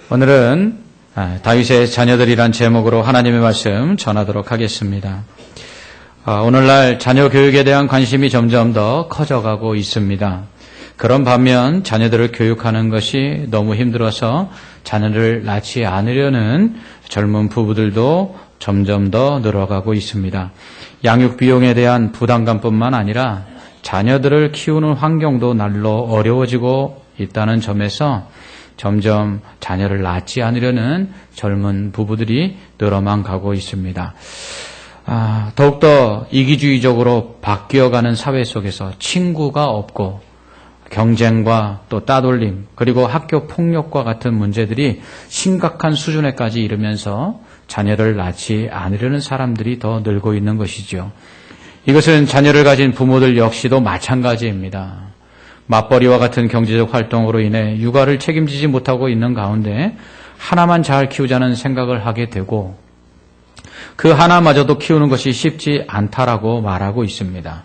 오늘은 다윗의 자녀들이란 제목으로 하나님의 말씀 전하도록 하겠습니다. 오늘날 자녀 교육에 대한 관심이 점점 더 커져가고 있습니다. 그런 반면 자녀들을 교육하는 것이 너무 힘들어서 자녀를 낳지 않으려는 젊은 부부들도 점점 더 늘어가고 있습니다. 양육 비용에 대한 부담감뿐만 아니라 자녀들을 키우는 환경도 날로 어려워지고 있다는 점에서 점점 자녀를 낳지 않으려는 젊은 부부들이 늘어만 가고 있습니다. 더욱더 이기주의적으로 바뀌어가는 사회 속에서 친구가 없고 경쟁과 또 따돌림 그리고 학교 폭력과 같은 문제들이 심각한 수준에까지 이르면서 자녀를 낳지 않으려는 사람들이 더 늘고 있는 것이죠. 이것은 자녀를 가진 부모들 역시도 마찬가지입니다. 맞벌이와 같은 경제적 활동으로 인해 육아를 책임지지 못하고 있는 가운데 하나만 잘 키우자는 생각을 하게 되고 그 하나마저도 키우는 것이 쉽지 않다라고 말하고 있습니다.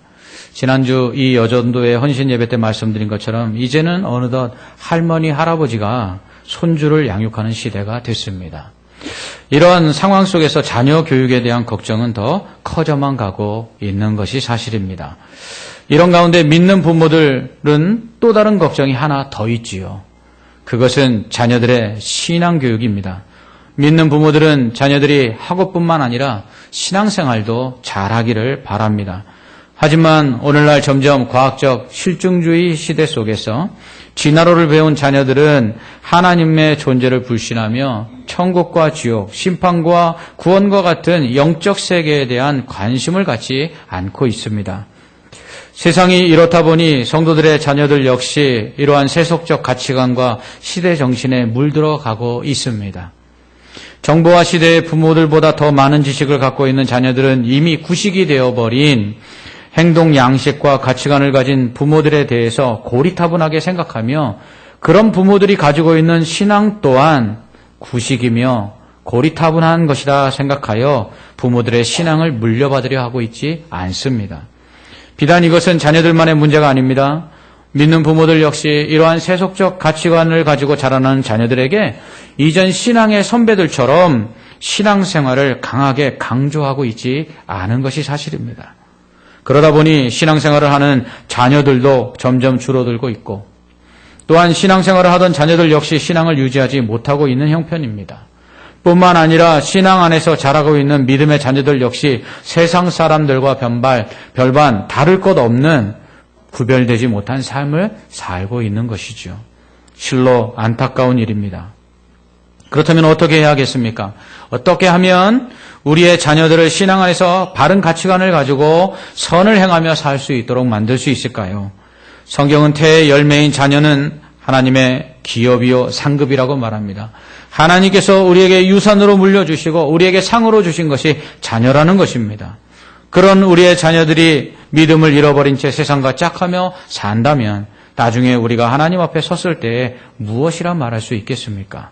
지난주 이 여전도의 헌신 예배 때 말씀드린 것처럼 이제는 어느덧 할머니, 할아버지가 손주를 양육하는 시대가 됐습니다. 이런 상황 속에서 자녀 교육에 대한 걱정은 더 커져만 가고 있는 것이 사실입니다. 이런 가운데 믿는 부모들은 또 다른 걱정이 하나 더 있지요. 그것은 자녀들의 신앙교육입니다. 믿는 부모들은 자녀들이 학업뿐만 아니라 신앙생활도 잘하기를 바랍니다. 하지만 오늘날 점점 과학적 실증주의 시대 속에서 진화론을 배운 자녀들은 하나님의 존재를 불신하며 천국과 지옥, 심판과 구원과 같은 영적 세계에 대한 관심을 갖지 않고 있습니다. 세상이 이렇다 보니 성도들의 자녀들 역시 이러한 세속적 가치관과 시대 정신에 물들어가고 있습니다. 정보화 시대의 부모들보다 더 많은 지식을 갖고 있는 자녀들은 이미 구식이 되어버린 행동 양식과 가치관을 가진 부모들에 대해서 고리타분하게 생각하며 그런 부모들이 가지고 있는 신앙 또한 구식이며 고리타분한 것이다 생각하여 부모들의 신앙을 물려받으려 하고 있지 않습니다. 비단 이것은 자녀들만의 문제가 아닙니다. 믿는 부모들 역시 이러한 세속적 가치관을 가지고 자라나는 자녀들에게 이전 신앙의 선배들처럼 신앙생활을 강하게 강조하고 있지 않은 것이 사실입니다. 그러다 보니 신앙생활을 하는 자녀들도 점점 줄어들고 있고 또한 신앙생활을 하던 자녀들 역시 신앙을 유지하지 못하고 있는 형편입니다. 뿐만 아니라 신앙 안에서 자라고 있는 믿음의 자녀들 역시 세상 사람들과 별반 다를 것 없는 구별되지 못한 삶을 살고 있는 것이죠. 실로 안타까운 일입니다. 그렇다면 어떻게 해야 하겠습니까? 어떻게 하면 우리의 자녀들을 신앙 안에서 바른 가치관을 가지고 선을 행하며 살 수 있도록 만들 수 있을까요? 성경은 태의 열매인 자녀는 하나님의 기업이요 상급이라고 말합니다. 하나님께서 우리에게 유산으로 물려주시고 우리에게 상으로 주신 것이 자녀라는 것입니다. 그런 우리의 자녀들이 믿음을 잃어버린 채 세상과 짝하며 산다면 나중에 우리가 하나님 앞에 섰을 때에 무엇이라 말할 수 있겠습니까?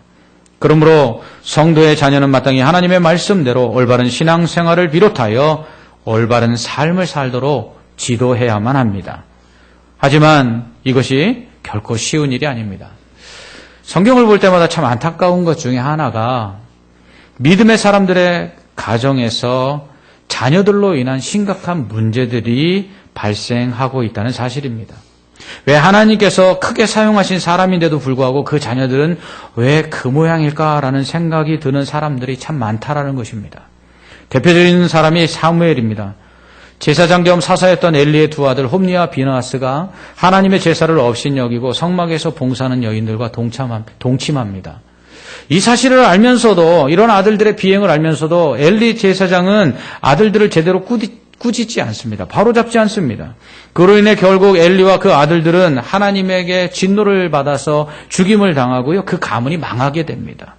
그러므로 성도의 자녀는 마땅히 하나님의 말씀대로 올바른 신앙생활을 비롯하여 올바른 삶을 살도록 지도해야만 합니다. 하지만 이것이 결코 쉬운 일이 아닙니다. 성경을 볼 때마다 참 안타까운 것 중에 하나가 믿음의 사람들의 가정에서 자녀들로 인한 심각한 문제들이 발생하고 있다는 사실입니다. 왜 하나님께서 크게 사용하신 사람인데도 불구하고 그 자녀들은 왜 그 모양일까라는 생각이 드는 사람들이 참 많다라는 것입니다. 대표적인 사람이 사무엘입니다. 제사장 겸 사사였던 엘리의 두 아들 홈니와 비느하스가 하나님의 제사를 업신여기고 성막에서 봉사하는 여인들과 동침합니다. 이 사실을 알면서도 이런 아들들의 비행을 알면서도 엘리 제사장은 아들들을 제대로 꾸짖지 않습니다. 바로잡지 않습니다. 그로 인해 결국 엘리와 그 아들들은 하나님에게 진노를 받아서 죽임을 당하고요. 그 가문이 망하게 됩니다.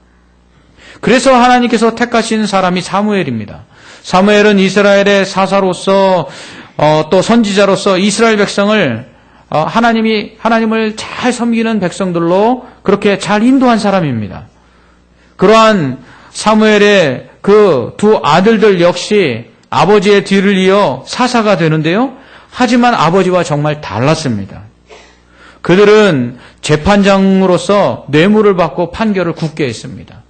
그래서 하나님께서 택하신 사람이 사무엘입니다. 사무엘은 이스라엘의 사사로서 또 선지자로서 이스라엘 백성을 하나님을 잘 섬기는 백성들로 그렇게 잘 인도한 사람입니다. 그러한 사무엘의 그 두 아들들 역시 아버지의 뒤를 이어 사사가 되는데요. 하지만 아버지와 정말 달랐습니다. 그들은 재판장으로서 뇌물을 받고 판결을 굳게 했습니다.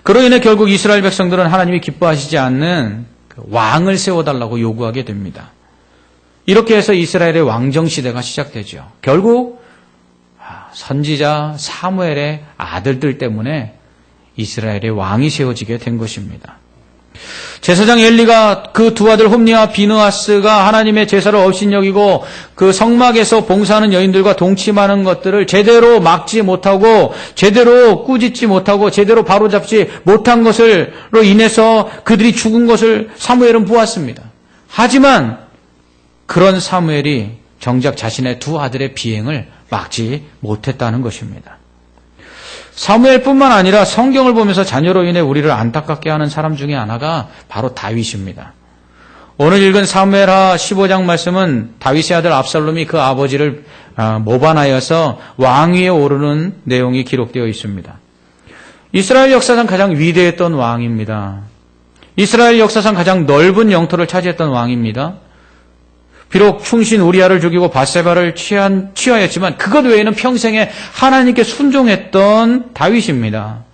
그로 인해 결국 이스라엘 백성들은 하나님이 기뻐하시지 않는 왕을 세워달라고 요구하게 됩니다. 이렇게 해서 이스라엘의 왕정시대가 시작되죠. 결국 선지자 사무엘의 아들들 때문에 이스라엘의 왕이 세워지게 된 것입니다. 제사장 엘리가 그 두 아들 홈니와 비느하스가 하나님의 제사를 업신여기고 그 성막에서 봉사하는 여인들과 동침하는 것들을 제대로 막지 못하고 제대로 꾸짖지 못하고 제대로 바로잡지 못한 것으로 인해서 그들이 죽은 것을 사무엘은 보았습니다. 하지만 그런 사무엘이 정작 자신의 두 아들의 비행을 막지 못했다는 것입니다. 사무엘뿐만 아니라 성경을 보면서 자녀로 인해 우리를 안타깝게 하는 사람 중에 하나가 바로 다윗입니다. 오늘 읽은 사무엘하 15장 말씀은 다윗의 아들 압살롬이 그 아버지를 모반하여서 왕위에 오르는 내용이 기록되어 있습니다. 이스라엘 역사상 가장 위대했던 왕입니다. 이스라엘 역사상 가장 넓은 영토를 차지했던 왕입니다. 비록 충신 우리아를 죽이고 밧세바를 취하였지만 그것 외에는 평생에 하나님께 순종했던 다윗입니다.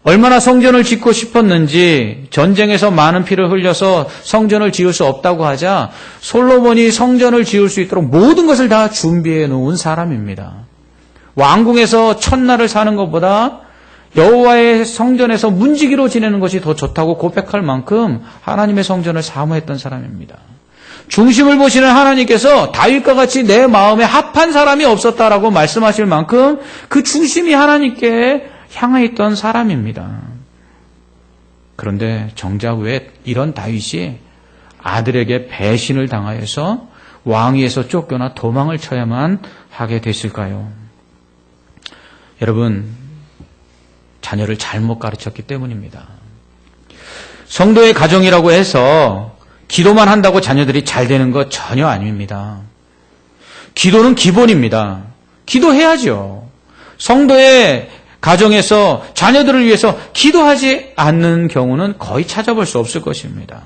얼마나 성전을 짓고 싶었는지 전쟁에서 많은 피를 흘려서 성전을 지을 수 없다고 하자 솔로몬이 성전을 지을 수 있도록 모든 것을 다 준비해 놓은 사람입니다. 왕궁에서 첫날을 사는 것보다 여호와의 성전에서 문지기로 지내는 것이 더 좋다고 고백할 만큼 하나님의 성전을 사모했던 사람입니다. 중심을 보시는 하나님께서 다윗과 같이 내 마음에 합한 사람이 없었다라고 말씀하실 만큼 그 중심이 하나님께 향해 있던 사람입니다. 그런데 정작 왜 이런 다윗이 아들에게 배신을 당하여서 왕위에서 쫓겨나 도망을 쳐야만 하게 됐을까요? 여러분, 자녀를 잘못 가르쳤기 때문입니다. 성도의 가정이라고 해서 기도만 한다고 자녀들이 잘 되는 것 전혀 아닙니다. 기도는 기본입니다. 기도해야죠. 성도의 가정에서 자녀들을 위해서 기도하지 않는 경우는 거의 찾아볼 수 없을 것입니다.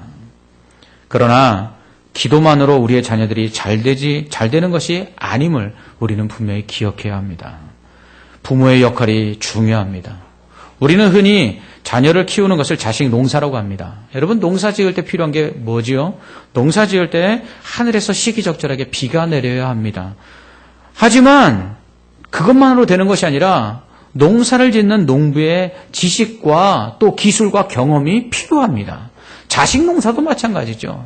그러나 기도만으로 우리의 자녀들이 잘 되는 것이 아님을 우리는 분명히 기억해야 합니다. 부모의 역할이 중요합니다. 우리는 흔히 자녀를 키우는 것을 자식 농사라고 합니다. 여러분, 농사 지을 때 필요한 게 뭐지요? 농사 지을 때 하늘에서 시기적절하게 비가 내려야 합니다. 하지만 그것만으로 되는 것이 아니라 농사를 짓는 농부의 지식과 또 기술과 경험이 필요합니다. 자식 농사도 마찬가지죠.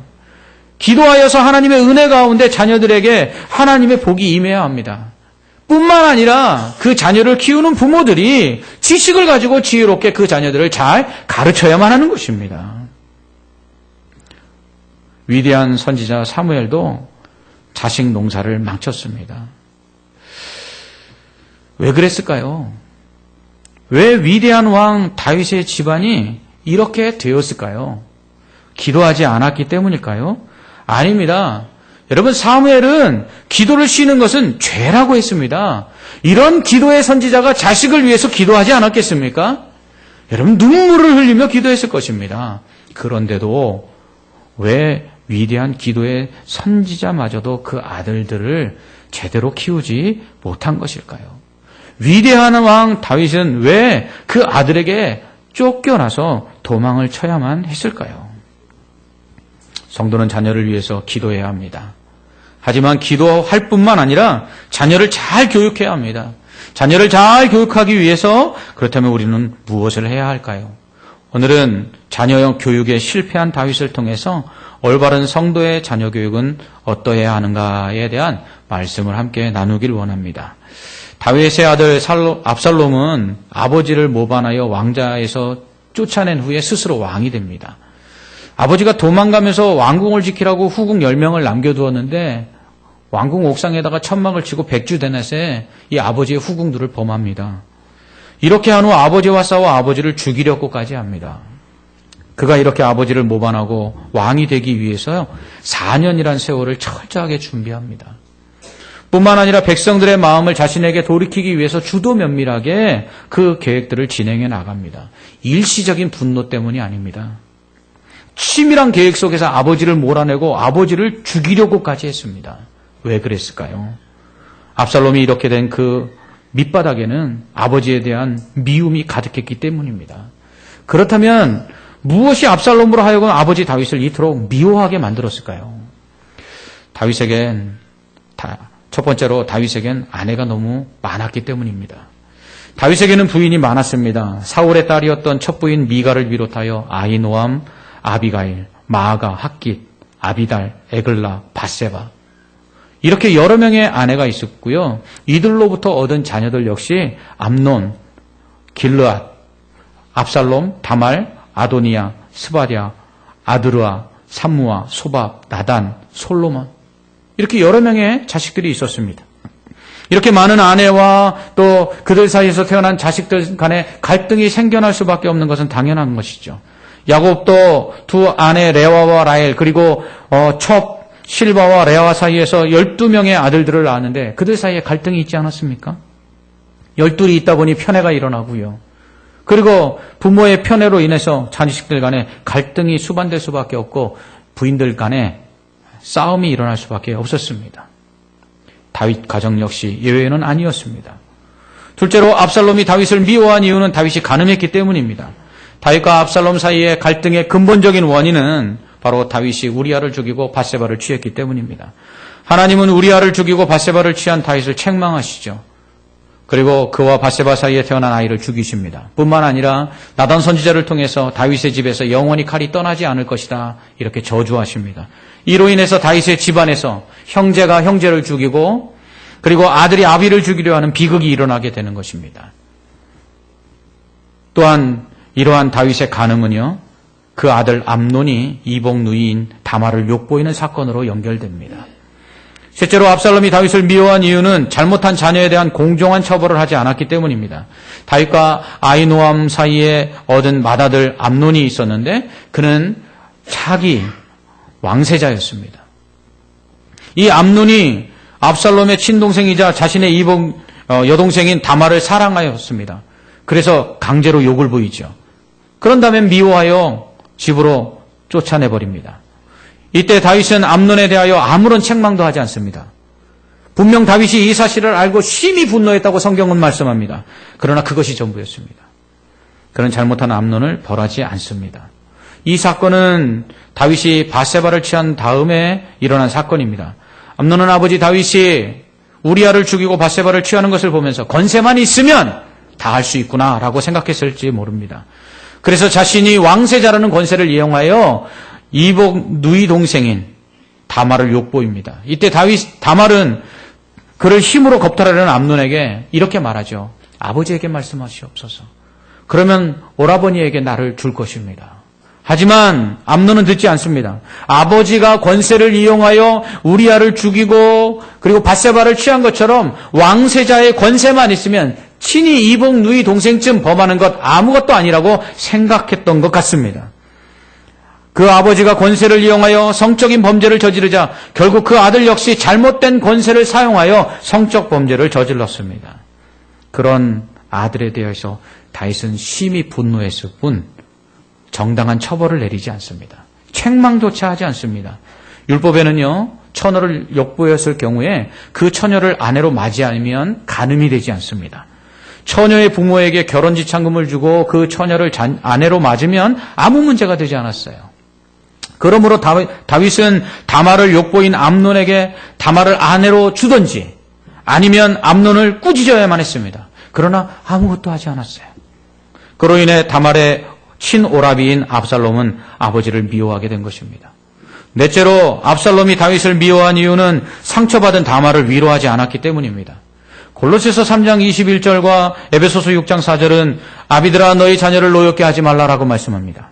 기도하여서 하나님의 은혜 가운데 자녀들에게 하나님의 복이 임해야 합니다. 뿐만 아니라 그 자녀를 키우는 부모들이 지식을 가지고 지혜롭게 그 자녀들을 잘 가르쳐야만 하는 것입니다. 위대한 선지자 사무엘도 자식 농사를 망쳤습니다. 왜 그랬을까요? 왜 위대한 왕 다윗의 집안이 이렇게 되었을까요? 기도하지 않았기 때문일까요? 아닙니다. 여러분, 사무엘은 기도를 쉬는 것은 죄라고 했습니다. 이런 기도의 선지자가 자식을 위해서 기도하지 않았겠습니까? 여러분, 눈물을 흘리며 기도했을 것입니다. 그런데도 왜 위대한 기도의 선지자마저도 그 아들들을 제대로 키우지 못한 것일까요? 위대한 왕 다윗은 왜 그 아들에게 쫓겨나서 도망을 쳐야만 했을까요? 성도는 자녀를 위해서 기도해야 합니다. 하지만 기도할 뿐만 아니라 자녀를 잘 교육해야 합니다. 자녀를 잘 교육하기 위해서 그렇다면 우리는 무엇을 해야 할까요? 오늘은 자녀 교육에 실패한 다윗을 통해서 올바른 성도의 자녀 교육은 어떠해야 하는가에 대한 말씀을 함께 나누길 원합니다. 다윗의 아들 압살롬은 아버지를 모반하여 왕자에서 쫓아낸 후에 스스로 왕이 됩니다. 아버지가 도망가면서 왕궁을 지키라고 후궁 10명을 남겨두었는데 왕궁 옥상에다가 천막을 치고 백주대낮에 이 아버지의 후궁들을 범합니다. 이렇게 한 후 아버지와 싸워 아버지를 죽이려고까지 합니다. 그가 이렇게 아버지를 모반하고 왕이 되기 위해서 4년이란 세월을 철저하게 준비합니다. 뿐만 아니라 백성들의 마음을 자신에게 돌이키기 위해서 주도 면밀하게 그 계획들을 진행해 나갑니다. 일시적인 분노 때문이 아닙니다. 치밀한 계획 속에서 아버지를 몰아내고 아버지를 죽이려고까지 했습니다. 왜 그랬을까요? 압살롬이 이렇게 된 그 밑바닥에는 아버지에 대한 미움이 가득했기 때문입니다. 그렇다면 무엇이 압살롬으로 하여금 아버지 다윗을 이토록 미워하게 만들었을까요? 첫 번째로 다윗에겐 아내가 너무 많았기 때문입니다. 다윗에게는 부인이 많았습니다. 사울의 딸이었던 첫 부인 미가를 비롯하여 아히노암, 아비가일, 마아가, 핫깃, 아비달, 에글라, 밧세바, 이렇게 여러 명의 아내가 있었고요. 이들로부터 얻은 자녀들 역시 암논, 길르앗, 압살롬, 다말, 아도니아, 스바랴, 아드르아, 삼무아, 소밥, 나단, 솔로몬, 이렇게 여러 명의 자식들이 있었습니다. 이렇게 많은 아내와 또 그들 사이에서 태어난 자식들 간에 갈등이 생겨날 수밖에 없는 것은 당연한 것이죠. 야곱도 두 아내 레와와 라헬, 그리고 첩 실바와 레아 사이에서 12명의 아들들을 낳았는데 그들 사이에 갈등이 있지 않았습니까? 12이 있다 보니 편애가 일어나고요. 그리고 부모의 편애로 인해서 자식들 간에 갈등이 수반될 수밖에 없고 부인들 간에 싸움이 일어날 수밖에 없었습니다. 다윗 가정 역시 예외는 아니었습니다. 둘째로 압살롬이 다윗을 미워한 이유는 다윗이 간음했기 때문입니다. 다윗과 압살롬 사이의 갈등의 근본적인 원인은 바로 다윗이 우리아를 죽이고 밧세바를 취했기 때문입니다. 하나님은 우리아를 죽이고 밧세바를 취한 다윗을 책망하시죠. 그리고 그와 밧세바 사이에 태어난 아이를 죽이십니다. 뿐만 아니라 나단 선지자를 통해서 다윗의 집에서 영원히 칼이 떠나지 않을 것이다, 이렇게 저주하십니다. 이로 인해서 다윗의 집안에서 형제가 형제를 죽이고 그리고 아들이 아비를 죽이려 하는 비극이 일어나게 되는 것입니다. 또한 이러한 다윗의 간음은요, 그 아들 암논이 이복 누이인 다말을 욕보이는 사건으로 연결됩니다. 셋째로 압살롬이 다윗을 미워한 이유는 잘못한 자녀에 대한 공정한 처벌을 하지 않았기 때문입니다. 다윗과 아히노암 사이에 얻은 맏아들 암논이 있었는데 그는 차기 왕세자였습니다. 이 암논이 압살롬의 친동생이자 자신의 이복 여동생인 다말을 사랑하였습니다. 그래서 강제로 욕을 보이죠. 그런 다음에 미워하여 집으로 쫓아내버립니다. 이때 다윗은 암논에 대하여 아무런 책망도 하지 않습니다. 분명 다윗이 이 사실을 알고 심히 분노했다고 성경은 말씀합니다. 그러나 그것이 전부였습니다. 그는 잘못한 암논을 벌하지 않습니다. 이 사건은 다윗이 밧세바를 취한 다음에 일어난 사건입니다. 암논은 아버지 다윗이 우리아를 죽이고 밧세바를 취하는 것을 보면서 권세만 있으면 다 할 수 있구나라고 생각했을지 모릅니다. 그래서 자신이 왕세자라는 권세를 이용하여 이복 누이 동생인 다말을 욕보입니다. 이때 다말은 그를 힘으로 겁탈하려는 암논에게 이렇게 말하죠. 아버지에게 말씀하시옵소서. 그러면 오라버니에게 나를 줄 것입니다. 하지만 암논은 듣지 않습니다. 아버지가 권세를 이용하여 우리아를 죽이고 그리고 밧세바를 취한 것처럼 왕세자의 권세만 있으면 친히 이복 누이 동생쯤 범하는 것 아무것도 아니라고 생각했던 것 같습니다. 그 아버지가 권세를 이용하여 성적인 범죄를 저지르자 결국 그 아들 역시 잘못된 권세를 사용하여 성적 범죄를 저질렀습니다. 그런 아들에 대해서 다윗은 심히 분노했을 뿐 정당한 처벌을 내리지 않습니다. 책망조차 하지 않습니다. 율법에는요, 처녀를 욕보였을 경우에 그 처녀를 아내로 맞이하면 간음이 되지 않습니다. 처녀의 부모에게 결혼지참금을 주고 그 처녀를 아내로 맞으면 아무 문제가 되지 않았어요. 그러므로 다윗은 다말을 욕보인 암논에게 다말을 아내로 주든지 아니면 암논을 꾸짖어야만 했습니다. 그러나 아무것도 하지 않았어요. 그로 인해 다말의 친오라비인 압살롬은 아버지를 미워하게 된 것입니다. 넷째로 압살롬이 다윗을 미워한 이유는 상처받은 다말을 위로하지 않았기 때문입니다. 골로새서 3장 21절과 에베소서 6장 4절은 아비들아 너희 자녀를 노엽게 하지 말라라고 말씀합니다.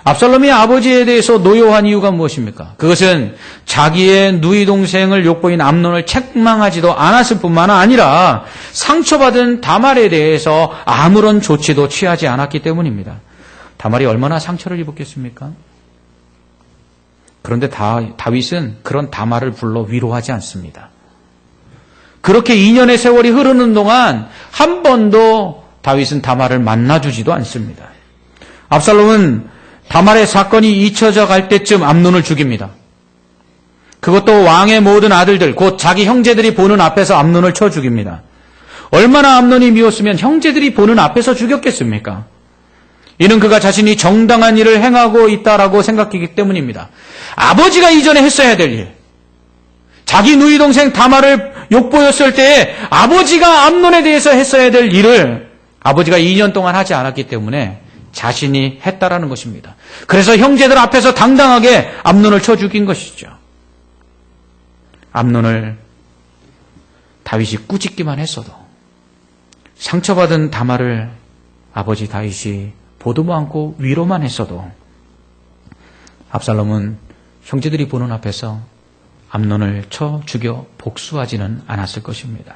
압살롬이 아버지에 대해서 노여워한 이유가 무엇입니까? 그것은 자기의 누이 동생을 욕보인 암논을 책망하지도 않았을 뿐만 아니라 상처받은 다말에 대해서 아무런 조치도 취하지 않았기 때문입니다. 다말이 얼마나 상처를 입었겠습니까? 그런데 다윗은 그런 다말을 불러 위로하지 않습니다. 그렇게 2년의 세월이 흐르는 동안 한 번도 다윗은 다말을 만나주지도 않습니다. 압살롬은 다말의 사건이 잊혀져 갈 때쯤 암논을 죽입니다. 그것도 왕의 모든 아들들, 곧 자기 형제들이 보는 앞에서 암논을 쳐 죽입니다. 얼마나 암논이 미웠으면 형제들이 보는 앞에서 죽였겠습니까? 이는 그가 자신이 정당한 일을 행하고 있다라고 생각했기 때문입니다. 아버지가 이전에 했어야 될 일, 자기 누이 동생 다말을 욕보였을 때에 아버지가 암논에 대해서 했어야 될 일을 아버지가 2년 동안 하지 않았기 때문에 자신이 했다라는 것입니다. 그래서 형제들 앞에서 당당하게 암논을 쳐 죽인 것이죠. 암논을 다윗이 꾸짖기만 했어도, 상처받은 다말을 아버지 다윗이 보도 않고 위로만 했어도 압살롬은 형제들이 보는 앞에서 암논을 쳐 죽여 복수하지는 않았을 것입니다.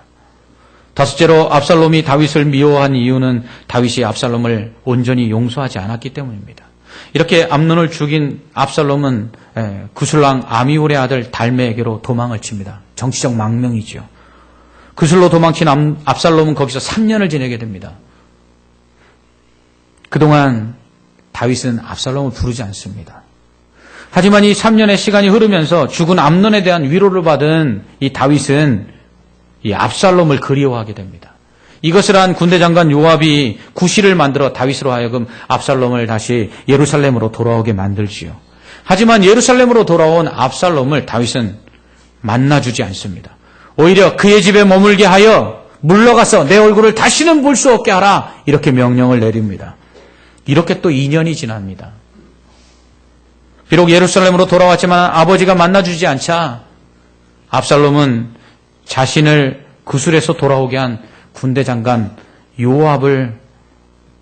다섯째로 압살롬이 다윗을 미워한 이유는 다윗이 압살롬을 온전히 용서하지 않았기 때문입니다. 이렇게 암논을 죽인 압살롬은 구술랑 아미홀의 아들 달메에게로 도망을 칩니다. 정치적 망명이죠. 구술로 도망친 압살롬은 거기서 3년을 지내게 됩니다. 그동안 다윗은 압살롬을 부르지 않습니다. 하지만 이 3년의 시간이 흐르면서 죽은 암논에 대한 위로를 받은 이 다윗은 이 압살롬을 그리워하게 됩니다. 이것을 한 군대 장관 요압이 구시를 만들어 다윗으로 하여금 압살롬을 다시 예루살렘으로 돌아오게 만들지요. 하지만 예루살렘으로 돌아온 압살롬을 다윗은 만나주지 않습니다. 오히려 그의 집에 머물게 하여 물러가서 내 얼굴을 다시는 볼 수 없게 하라, 이렇게 명령을 내립니다. 이렇게 또 2년이 지납니다. 비록 예루살렘으로 돌아왔지만 아버지가 만나주지 않자 압살롬은 자신을 구술에서 돌아오게 한 군대 장관 요압을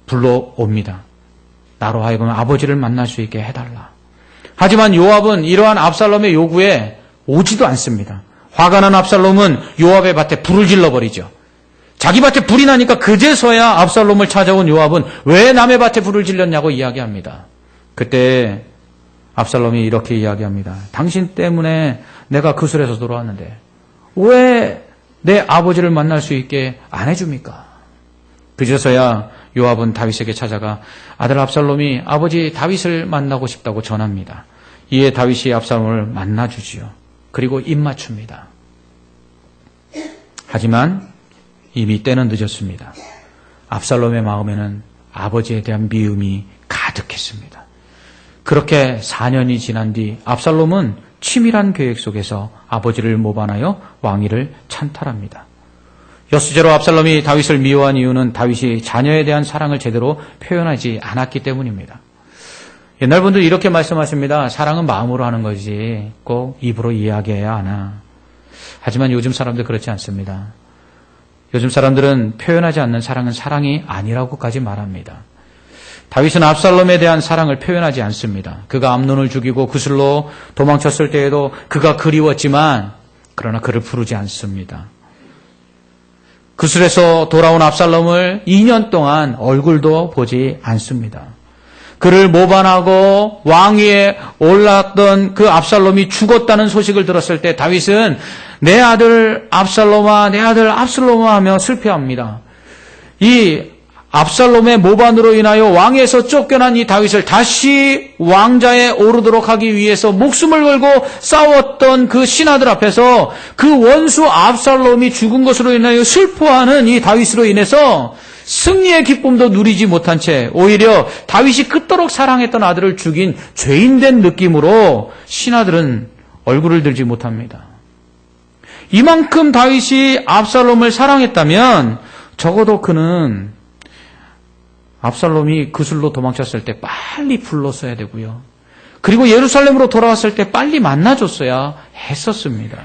불러옵니다. 나로 하여금 아버지를 만날 수 있게 해달라. 하지만 요압은 이러한 압살롬의 요구에 오지도 않습니다. 화가 난 압살롬은 요압의 밭에 불을 질러버리죠. 자기 밭에 불이 나니까 그제서야 압살롬을 찾아온 요압은 왜 남의 밭에 불을 질렀냐고 이야기합니다. 그때 압살롬이 이렇게 이야기합니다. 당신 때문에 내가 구술에서 돌아왔는데 왜 내 아버지를 만날 수 있게 안 해줍니까? 그제서야 요압은 다윗에게 찾아가 아들 압살롬이 아버지 다윗을 만나고 싶다고 전합니다. 이에 다윗이 압살롬을 만나주지요. 그리고 입맞춥니다. 하지만 이미 때는 늦었습니다. 압살롬의 마음에는 아버지에 대한 미움이 가득했습니다. 그렇게 4년이 지난 뒤 압살롬은 치밀한 계획 속에서 아버지를 모반하여 왕위를 찬탈합니다. 여섯째로 압살롬이 다윗을 미워한 이유는 다윗이 자녀에 대한 사랑을 제대로 표현하지 않았기 때문입니다. 옛날 분들 이렇게 말씀하십니다. 사랑은 마음으로 하는 거지 꼭 입으로 이야기해야 하나. 하지만 요즘 사람들 그렇지 않습니다. 요즘 사람들은 표현하지 않는 사랑은 사랑이 아니라고까지 말합니다. 다윗은 압살롬에 대한 사랑을 표현하지 않습니다. 그가 암논을 죽이고 구슬로 도망쳤을 때에도 그가 그리웠지만 그러나 그를 부르지 않습니다. 구슬에서 돌아온 압살롬을 2년 동안 얼굴도 보지 않습니다. 그를 모반하고 왕위에 올랐던 그 압살롬이 죽었다는 소식을 들었을 때 다윗은 내 아들 압살롬아, 내 아들 압살롬아 하며 슬퍼합니다. 이 압살롬의 모반으로 인하여 왕에서 쫓겨난 이 다윗을 다시 왕자에 오르도록 하기 위해서 목숨을 걸고 싸웠던 그 신하들 앞에서 그 원수 압살롬이 죽은 것으로 인하여 슬퍼하는 이 다윗으로 인해서 승리의 기쁨도 누리지 못한 채 오히려 다윗이 그토록 사랑했던 아들을 죽인 죄인된 느낌으로 신하들은 얼굴을 들지 못합니다. 이만큼 다윗이 압살롬을 사랑했다면 적어도 그는 압살롬이 구슬로 도망쳤을 때 빨리 불렀어야 되고요. 그리고 예루살렘으로 돌아왔을 때 빨리 만나줬어야 했었습니다.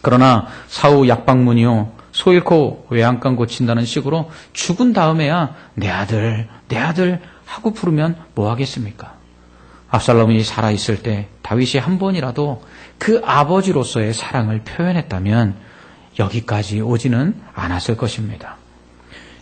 그러나 사후 약방문이요, 소 잃고 외양간 고친다는 식으로 죽은 다음에야 내 아들 하고 부르면 뭐 하겠습니까? 압살롬이 살아있을 때 다윗이 한 번이라도 그 아버지로서의 사랑을 표현했다면 여기까지 오지는 않았을 것입니다.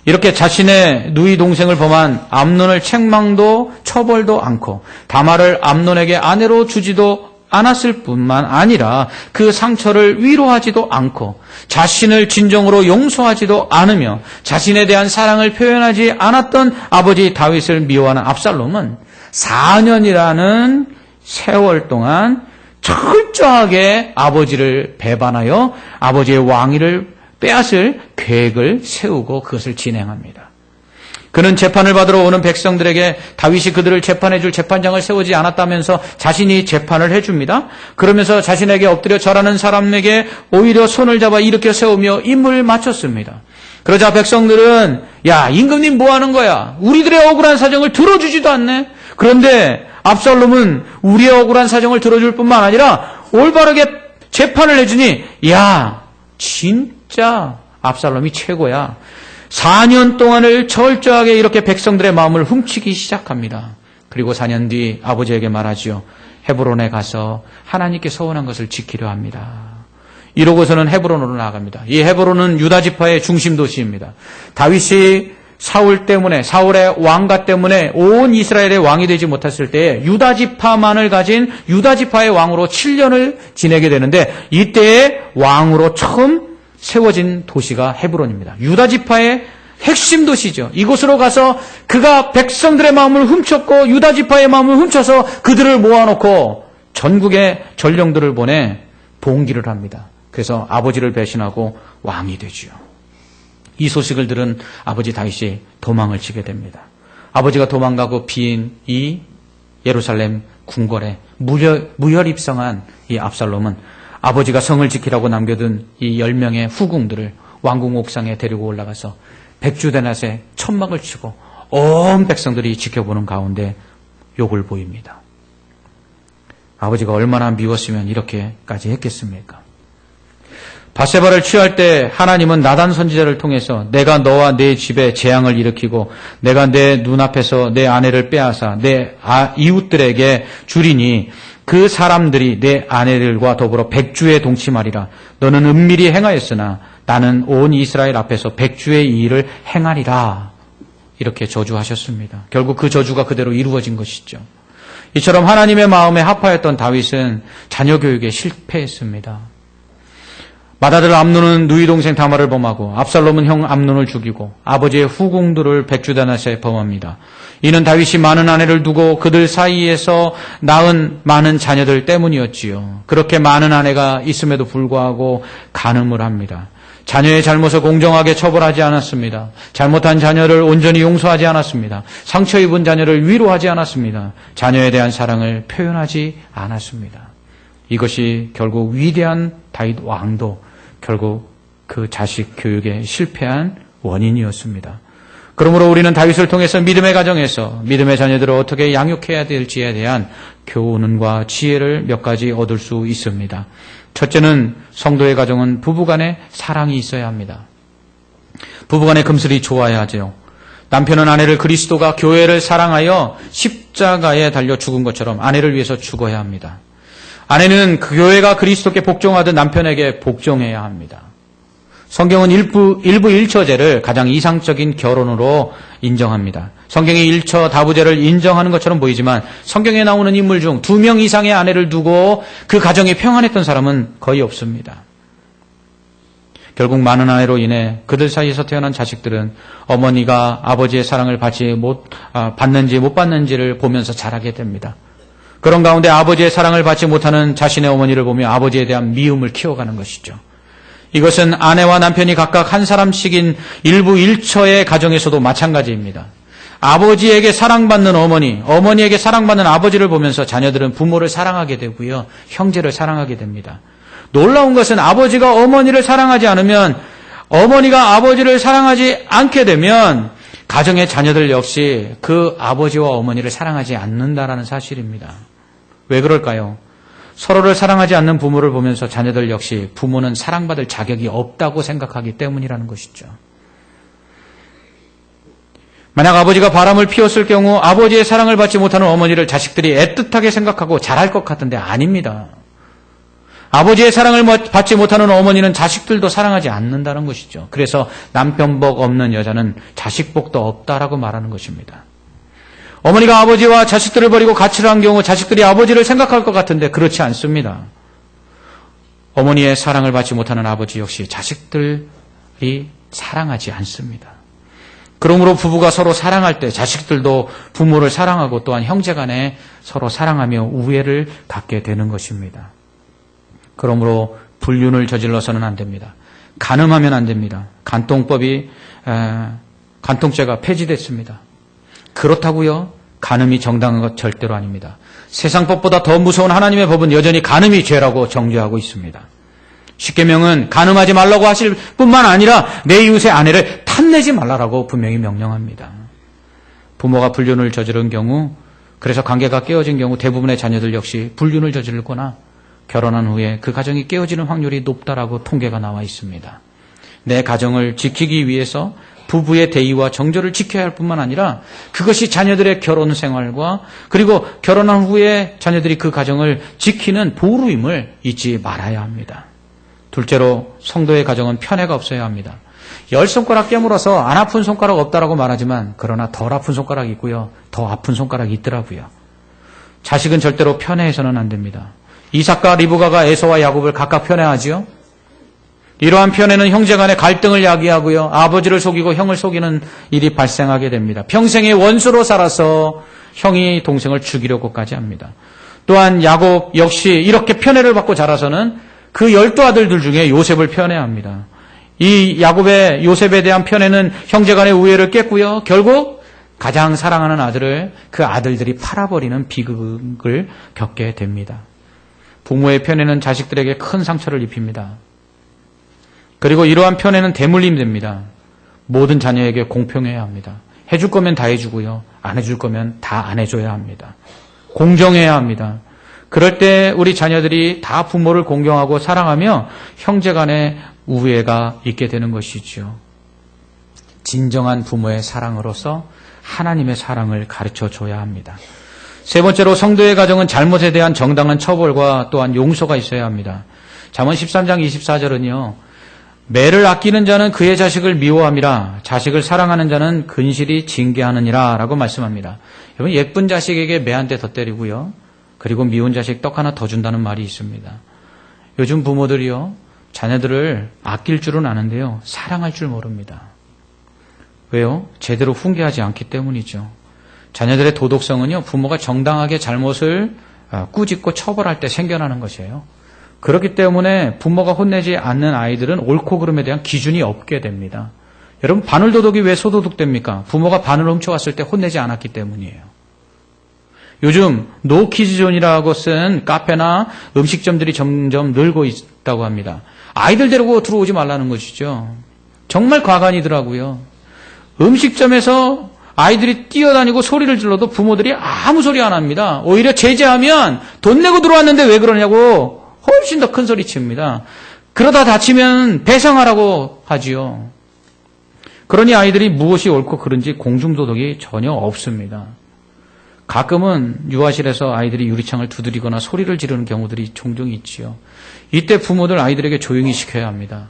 이렇게 자신의 누이 동생을 범한 암논을 책망도 처벌도 않고 다말을 암논에게 아내로 주지도 않았을 뿐만 아니라 그 상처를 위로하지도 않고 자신을 진정으로 용서하지도 않으며 자신에 대한 사랑을 표현하지 않았던 아버지 다윗을 미워하는 압살롬은 4년이라는 세월 동안 철저하게 아버지를 배반하여 아버지의 왕위를 빼앗을 계획을 세우고 그것을 진행합니다. 그는 재판을 받으러 오는 백성들에게 다윗이 그들을 재판해 줄 재판장을 세우지 않았다면서 자신이 재판을 해줍니다. 그러면서 자신에게 엎드려 절하는 사람에게 오히려 손을 잡아 일으켜 세우며 임무를 마쳤습니다. 그러자 백성들은 야, 임금님 뭐 하는 거야? 우리들의 억울한 사정을 들어주지도 않네. 그런데 압살롬은 우리의 억울한 사정을 들어줄 뿐만 아니라 올바르게 재판을 해주니 야, 진짜 압살롬이 최고야. 4년 동안을 철저하게 이렇게 백성들의 마음을 훔치기 시작합니다. 그리고 4년 뒤 아버지에게 말하지요. 헤브론에 가서 하나님께 서원한 것을 지키려 합니다. 이러고서는 헤브론으로 나아갑니다. 이 헤브론은 유다 지파의 중심 도시입니다. 다윗이 사울의 왕가 때문에 온 이스라엘의 왕이 되지 못했을 때에 유다 지파만을 가진 유다 지파의 왕으로 7년을 지내게 되는데 이때의 왕으로 처음 세워진 도시가 헤브론입니다. 유다 지파의 핵심 도시죠. 이곳으로 가서 그가 백성들의 마음을 훔쳤고 유다 지파의 마음을 훔쳐서 그들을 모아놓고 전국의 전령들을 보내 봉기를 합니다. 그래서 아버지를 배신하고 왕이 되지요. 이 소식을 들은 아버지 다윗이 도망을 치게 됩니다. 아버지가 도망가고 비인 이 예루살렘 궁궐에 무혈입성한 이 압살롬은 아버지가 성을 지키라고 남겨둔 이 10명의 후궁들을 왕궁 옥상에 데리고 올라가서 백주대낮에 천막을 치고 온 백성들이 지켜보는 가운데 욕을 보입니다. 아버지가 얼마나 미웠으면 이렇게까지 했겠습니까? 바세바를 취할 때 하나님은 나단 선지자를 통해서 내가 너와 내 집에 재앙을 일으키고 내가 내 눈앞에서 내 아내를 빼앗아 내 이웃들에게 주리니 그 사람들이 내 아내들과 더불어 백주에 동침하리라. 너는 은밀히 행하였으나 나는 온 이스라엘 앞에서 백주의 일을 행하리라. 이렇게 저주하셨습니다. 결국 그 저주가 그대로 이루어진 것이죠. 이처럼 하나님의 마음에 합하였던 다윗은 자녀 교육에 실패했습니다. 맏아들 암논은 누이 동생 다말을 범하고 압살롬은 형 암논을 죽이고 아버지의 후궁들을 백주대낮에 범합니다. 이는 다윗이 많은 아내를 두고 그들 사이에서 낳은 많은 자녀들 때문이었지요. 그렇게 많은 아내가 있음에도 불구하고 간음을 합니다. 자녀의 잘못을 공정하게 처벌하지 않았습니다. 잘못한 자녀를 온전히 용서하지 않았습니다. 상처 입은 자녀를 위로하지 않았습니다. 자녀에 대한 사랑을 표현하지 않았습니다. 이것이 결국 위대한 다윗 왕도 결국 그 자식 교육에 실패한 원인이었습니다. 그러므로 우리는 다윗을 통해서 믿음의 가정에서 믿음의 자녀들을 어떻게 양육해야 될지에 대한 교훈과 지혜를 몇 가지 얻을 수 있습니다. 첫째는 성도의 가정은 부부간에 사랑이 있어야 합니다. 부부간에 금슬이 좋아야 하죠. 남편은 아내를 그리스도가 교회를 사랑하여 십자가에 달려 죽은 것처럼 아내를 위해서 죽어야 합니다. 아내는 그 교회가 그리스도께 복종하듯 남편에게 복종해야 합니다. 성경은 일부 일처제를 가장 이상적인 결혼으로 인정합니다. 성경이 일처 다부제를 인정하는 것처럼 보이지만 성경에 나오는 인물 중 2명 이상의 아내를 두고 그 가정이 평안했던 사람은 거의 없습니다. 결국 많은 아내로 인해 그들 사이에서 태어난 자식들은 어머니가 아버지의 사랑을 받는지 못 받는지를 보면서 자라게 됩니다. 그런 가운데 아버지의 사랑을 받지 못하는 자신의 어머니를 보며 아버지에 대한 미움을 키워가는 것이죠. 이것은 아내와 남편이 각각 한 사람씩인 일부 일처의 가정에서도 마찬가지입니다. 아버지에게 사랑받는 어머니, 어머니에게 사랑받는 아버지를 보면서 자녀들은 부모를 사랑하게 되고요. 형제를 사랑하게 됩니다. 놀라운 것은 아버지가 어머니를 사랑하지 않으면 어머니가 아버지를 사랑하지 않게 되면 가정의 자녀들 역시 그 아버지와 어머니를 사랑하지 않는다라는 사실입니다. 왜 그럴까요? 서로를 사랑하지 않는 부모를 보면서 자녀들 역시 부모는 사랑받을 자격이 없다고 생각하기 때문이라는 것이죠. 만약 아버지가 바람을 피웠을 경우 아버지의 사랑을 받지 못하는 어머니를 자식들이 애틋하게 생각하고 잘할 것 같은데 아닙니다. 아버지의 사랑을 받지 못하는 어머니는 자식들도 사랑하지 않는다는 것이죠. 그래서 남편복 없는 여자는 자식복도 없다라고 말하는 것입니다. 어머니가 아버지와 자식들을 버리고 가치를 한 경우 자식들이 아버지를 생각할 것 같은데 그렇지 않습니다. 어머니의 사랑을 받지 못하는 아버지 역시 자식들이 사랑하지 않습니다. 그러므로 부부가 서로 사랑할 때 자식들도 부모를 사랑하고 또한 형제간에 서로 사랑하며 우애를 갖게 되는 것입니다. 그러므로 불륜을 저질러서는 안 됩니다. 간음하면 안 됩니다. 간통죄가 폐지됐습니다. 그렇다고요? 간음이 정당한 것 절대로 아닙니다. 세상 법보다 더 무서운 하나님의 법은 여전히 간음이 죄라고 정죄하고 있습니다. 십계명은 간음하지 말라고 하실 뿐만 아니라 내 이웃의 아내를 탐내지 말라라고 분명히 명령합니다. 부모가 불륜을 저지른 경우, 그래서 관계가 깨어진 경우 대부분의 자녀들 역시 불륜을 저지르거나 결혼한 후에 그 가정이 깨어지는 확률이 높다라고 통계가 나와 있습니다. 내 가정을 지키기 위해서 부부의 대의와 정절을 지켜야 할 뿐만 아니라 그것이 자녀들의 결혼 생활과 그리고 결혼한 후에 자녀들이 그 가정을 지키는 보루임을 잊지 말아야 합니다. 둘째로 성도의 가정은 편애가 없어야 합니다. 10손가락 깨물어서 안 아픈 손가락 없다라고 말하지만 그러나 덜 아픈 손가락이 있고요. 더 아픈 손가락이 있더라고요. 자식은 절대로 편애해서는 안 됩니다. 이삭과 리브가가 에서와 야곱을 각각 편애하지요. 이러한 편애는 형제간의 갈등을 야기하고요. 아버지를 속이고 형을 속이는 일이 발생하게 됩니다. 평생의 원수로 살아서 형이 동생을 죽이려고까지 합니다. 또한 야곱 역시 이렇게 편애를 받고 자라서는 그 12아들들 중에 요셉을 편애합니다. 이 야곱의 요셉에 대한 편애는 형제간의 우애를 깼고요. 결국 가장 사랑하는 아들을 그 아들들이 팔아버리는 비극을 겪게 됩니다. 부모의 편애는 자식들에게 큰 상처를 입힙니다. 그리고 이러한 편애는 대물림이 됩니다. 모든 자녀에게 공평해야 합니다. 해줄 거면 다 해주고요. 안 해줄 거면 다 안 해줘야 합니다. 공정해야 합니다. 그럴 때 우리 자녀들이 다 부모를 공경하고 사랑하며 형제간의 우애가 있게 되는 것이죠. 진정한 부모의 사랑으로서 하나님의 사랑을 가르쳐줘야 합니다. 세 번째로 성도의 가정은 잘못에 대한 정당한 처벌과 또한 용서가 있어야 합니다. 잠언 13장 24절은요. 매를 아끼는 자는 그의 자식을 미워함이라 자식을 사랑하는 자는 근실이 징계하느니라 라고 말씀합니다. 여러분 예쁜 자식에게 매 한 대 더 때리고요. 그리고 미운 자식 떡 하나 더 준다는 말이 있습니다. 요즘 부모들이요. 자녀들을 아낄 줄은 아는데요. 사랑할 줄 모릅니다. 왜요? 제대로 훈계하지 않기 때문이죠. 자녀들의 도덕성은요. 부모가 정당하게 잘못을 꾸짖고 처벌할 때 생겨나는 것이에요. 그렇기 때문에 부모가 혼내지 않는 아이들은 옳고 그름에 대한 기준이 없게 됩니다. 여러분 바늘도둑이 왜 소도둑됩니까? 부모가 바늘을 훔쳐왔을 때 혼내지 않았기 때문이에요. 요즘 노키즈존이라고 쓴 카페나 음식점들이 점점 늘고 있다고 합니다. 아이들 데리고 들어오지 말라는 것이죠. 정말 과간이더라고요. 음식점에서 아이들이 뛰어다니고 소리를 질러도 부모들이 아무 소리 안 합니다. 오히려 제재하면 돈 내고 들어왔는데 왜 그러냐고 훨씬 더 큰 소리 칩니다. 그러다 다치면 배상하라고 하지요. 그러니 아이들이 무엇이 옳고 그른지 공중도덕이 전혀 없습니다. 가끔은 유아실에서 아이들이 유리창을 두드리거나 소리를 지르는 경우들이 종종 있지요. 이때 부모들 아이들에게 조용히 시켜야 합니다.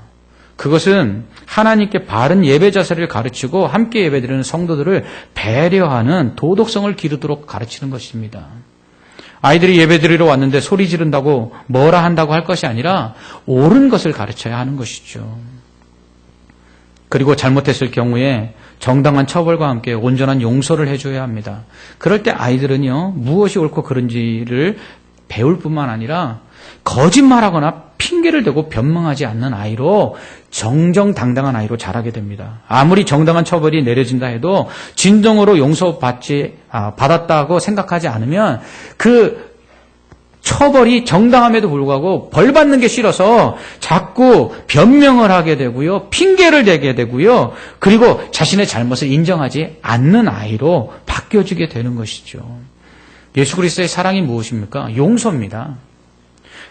그것은 하나님께 바른 예배 자세를 가르치고 함께 예배드리는 성도들을 배려하는 도덕성을 기르도록 가르치는 것입니다. 아이들이 예배드리러 왔는데 소리 지른다고 뭐라 한다고 할 것이 아니라 옳은 것을 가르쳐야 하는 것이죠. 그리고 잘못했을 경우에 정당한 처벌과 함께 온전한 용서를 해줘야 합니다. 그럴 때 아이들은요, 무엇이 옳고 그른지를 배울 뿐만 아니라 거짓말하거나 핑계를 대고 변명하지 않는 아이로 정정당당한 아이로 자라게 됩니다. 아무리 정당한 처벌이 내려진다 해도 진정으로 받았다고 생각하지 않으면 그 처벌이 정당함에도 불구하고 벌 받는 게 싫어서 자꾸 변명을 하게 되고요. 핑계를 대게 되고요. 그리고 자신의 잘못을 인정하지 않는 아이로 바뀌어지게 되는 것이죠. 예수 그리스도의 사랑이 무엇입니까? 용서입니다.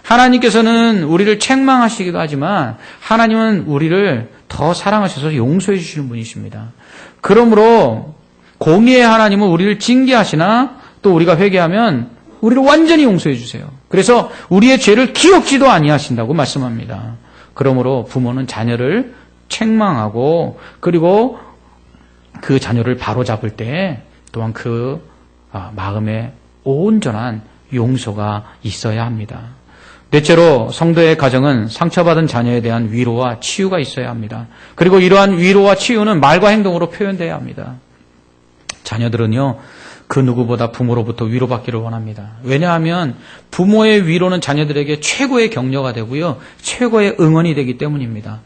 하나님께서는 우리를 책망하시기도 하지만 하나님은 우리를 더 사랑하셔서 용서해 주시는 분이십니다. 그러므로 공의의 하나님은 우리를 징계하시나 또 우리가 회개하면 우리를 완전히 용서해 주세요. 그래서 우리의 죄를 기억지도 아니하신다고 말씀합니다. 그러므로 부모는 자녀를 책망하고 그리고 그 자녀를 바로잡을 때 또한 그 마음에 온전한 용서가 있어야 합니다. 넷째로 성도의 가정은 상처받은 자녀에 대한 위로와 치유가 있어야 합니다. 그리고 이러한 위로와 치유는 말과 행동으로 표현돼야 합니다. 자녀들은요, 그 누구보다 부모로부터 위로받기를 원합니다. 왜냐하면 부모의 위로는 자녀들에게 최고의 격려가 되고요, 최고의 응원이 되기 때문입니다.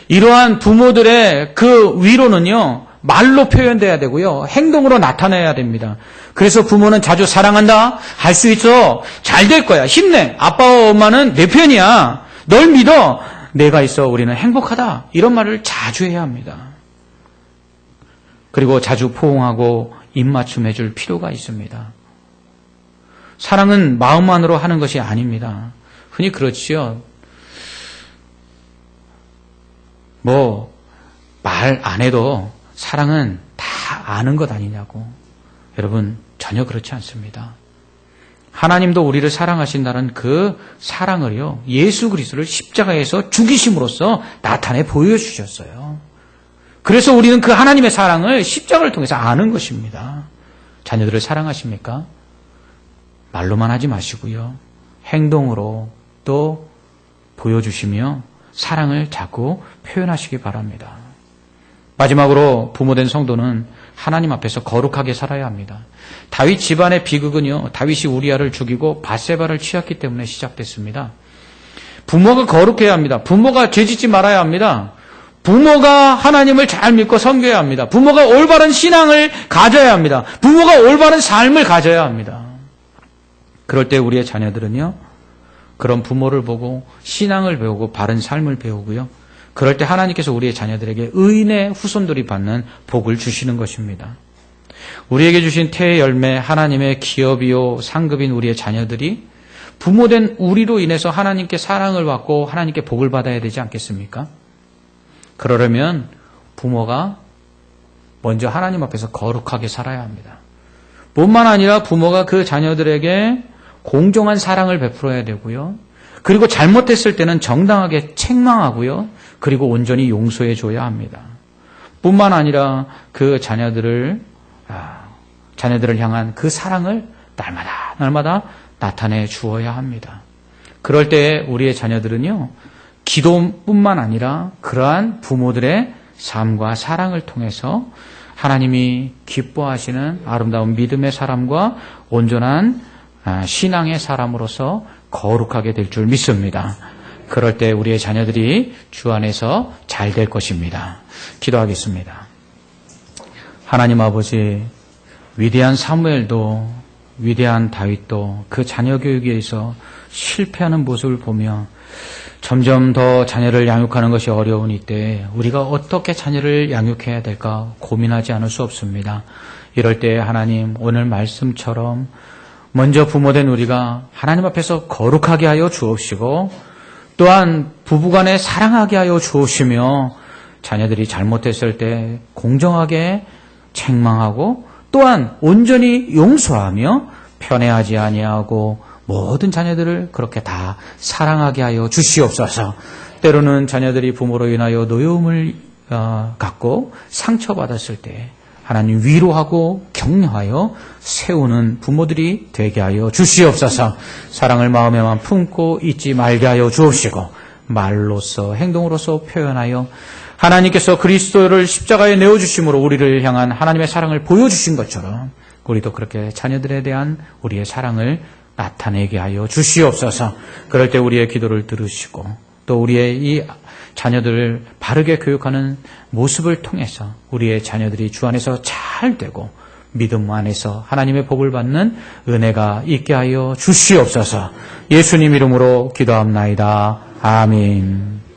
이러한 부모들의 그 위로는요, 말로 표현돼야 되고요, 행동으로 나타내야 됩니다. 그래서 부모는 자주 사랑한다, 할 수 있어, 잘 될 거야, 힘내, 아빠와 엄마는 내 편이야, 널 믿어, 내가 있어, 우리는 행복하다, 이런 말을 자주 해야 합니다. 그리고 자주 포옹하고 입맞춤해 줄 필요가 있습니다. 사랑은 마음만으로 하는 것이 아닙니다. 흔히 그렇지요. 말 안 해도 사랑은 다 아는 것 아니냐고. 여러분, 전혀 그렇지 않습니다. 하나님도 우리를 사랑하신다는 그 사랑을요, 예수 그리스도를 십자가에서 죽이심으로써 나타내 보여주셨어요. 그래서 우리는 그 하나님의 사랑을 십자가를 통해서 아는 것입니다. 자녀들을 사랑하십니까? 말로만 하지 마시고요, 행동으로 또 보여주시며 사랑을 자꾸 표현하시기 바랍니다. 마지막으로 부모된 성도는 하나님 앞에서 거룩하게 살아야 합니다. 다윗 집안의 비극은요, 다윗이 우리아를 죽이고 밧세바를 취했기 때문에 시작됐습니다. 부모가 거룩해야 합니다. 부모가 죄짓지 말아야 합니다. 부모가 하나님을 잘 믿고 섬겨야 합니다. 부모가 올바른 신앙을 가져야 합니다. 부모가 올바른 삶을 가져야 합니다. 그럴 때 우리의 자녀들은요, 그런 부모를 보고 신앙을 배우고 바른 삶을 배우고요, 그럴 때 하나님께서 우리의 자녀들에게 의인의 후손들이 받는 복을 주시는 것입니다. 우리에게 주신 태의 열매, 하나님의 기업이요 상급인 우리의 자녀들이 부모된 우리로 인해서 하나님께 사랑을 받고 하나님께 복을 받아야 되지 않겠습니까? 그러려면 부모가 먼저 하나님 앞에서 거룩하게 살아야 합니다. 뿐만 아니라 부모가 그 자녀들에게 공정한 사랑을 베풀어야 되고요, 그리고 잘못했을 때는 정당하게 책망하고요, 그리고 온전히 용서해 줘야 합니다. 뿐만 아니라 그 자녀들을 향한 그 사랑을 날마다 나타내 주어야 합니다. 그럴 때 우리의 자녀들은요, 기도뿐만 아니라 그러한 부모들의 삶과 사랑을 통해서 하나님이 기뻐하시는 아름다운 믿음의 사람과 온전한 신앙의 사람으로서 거룩하게 될 줄 믿습니다. 그럴 때 우리의 자녀들이 주 안에서 잘 될 것입니다. 기도하겠습니다. 하나님 아버지, 위대한 사무엘도 위대한 다윗도 그 자녀 교육에 있어 실패하는 모습을 보며 점점 더 자녀를 양육하는 것이 어려운 이때 우리가 어떻게 자녀를 양육해야 될까 고민하지 않을 수 없습니다. 이럴 때 하나님, 오늘 말씀처럼 먼저 부모된 우리가 하나님 앞에서 거룩하게 하여 주옵시고, 또한 부부간에 사랑하게 하여 주옵시며, 자녀들이 잘못했을 때 공정하게 책망하고 또한 온전히 용서하며 편애하지 아니하고 모든 자녀들을 그렇게 다 사랑하게 하여 주시옵소서. 때로는 자녀들이 부모로 인하여 노여움을 갖고 상처받았을 때 하나님 위로하고 격려하여 세우는 부모들이 되게 하여 주시옵소서. 사랑을 마음에만 품고 잊지 말게 하여 주옵시고, 말로써 행동으로서 표현하여 하나님께서 그리스도를 십자가에 내어주심으로 우리를 향한 하나님의 사랑을 보여주신 것처럼 우리도 그렇게 자녀들에 대한 우리의 사랑을 나타내게 하여 주시옵소서. 그럴 때 우리의 기도를 들으시고 또 우리의 이 자녀들을 바르게 교육하는 모습을 통해서 우리의 자녀들이 주 안에서 잘 되고 믿음 안에서 하나님의 복을 받는 은혜가 있게 하여 주시옵소서. 예수님 이름으로 기도합나이다. 아멘.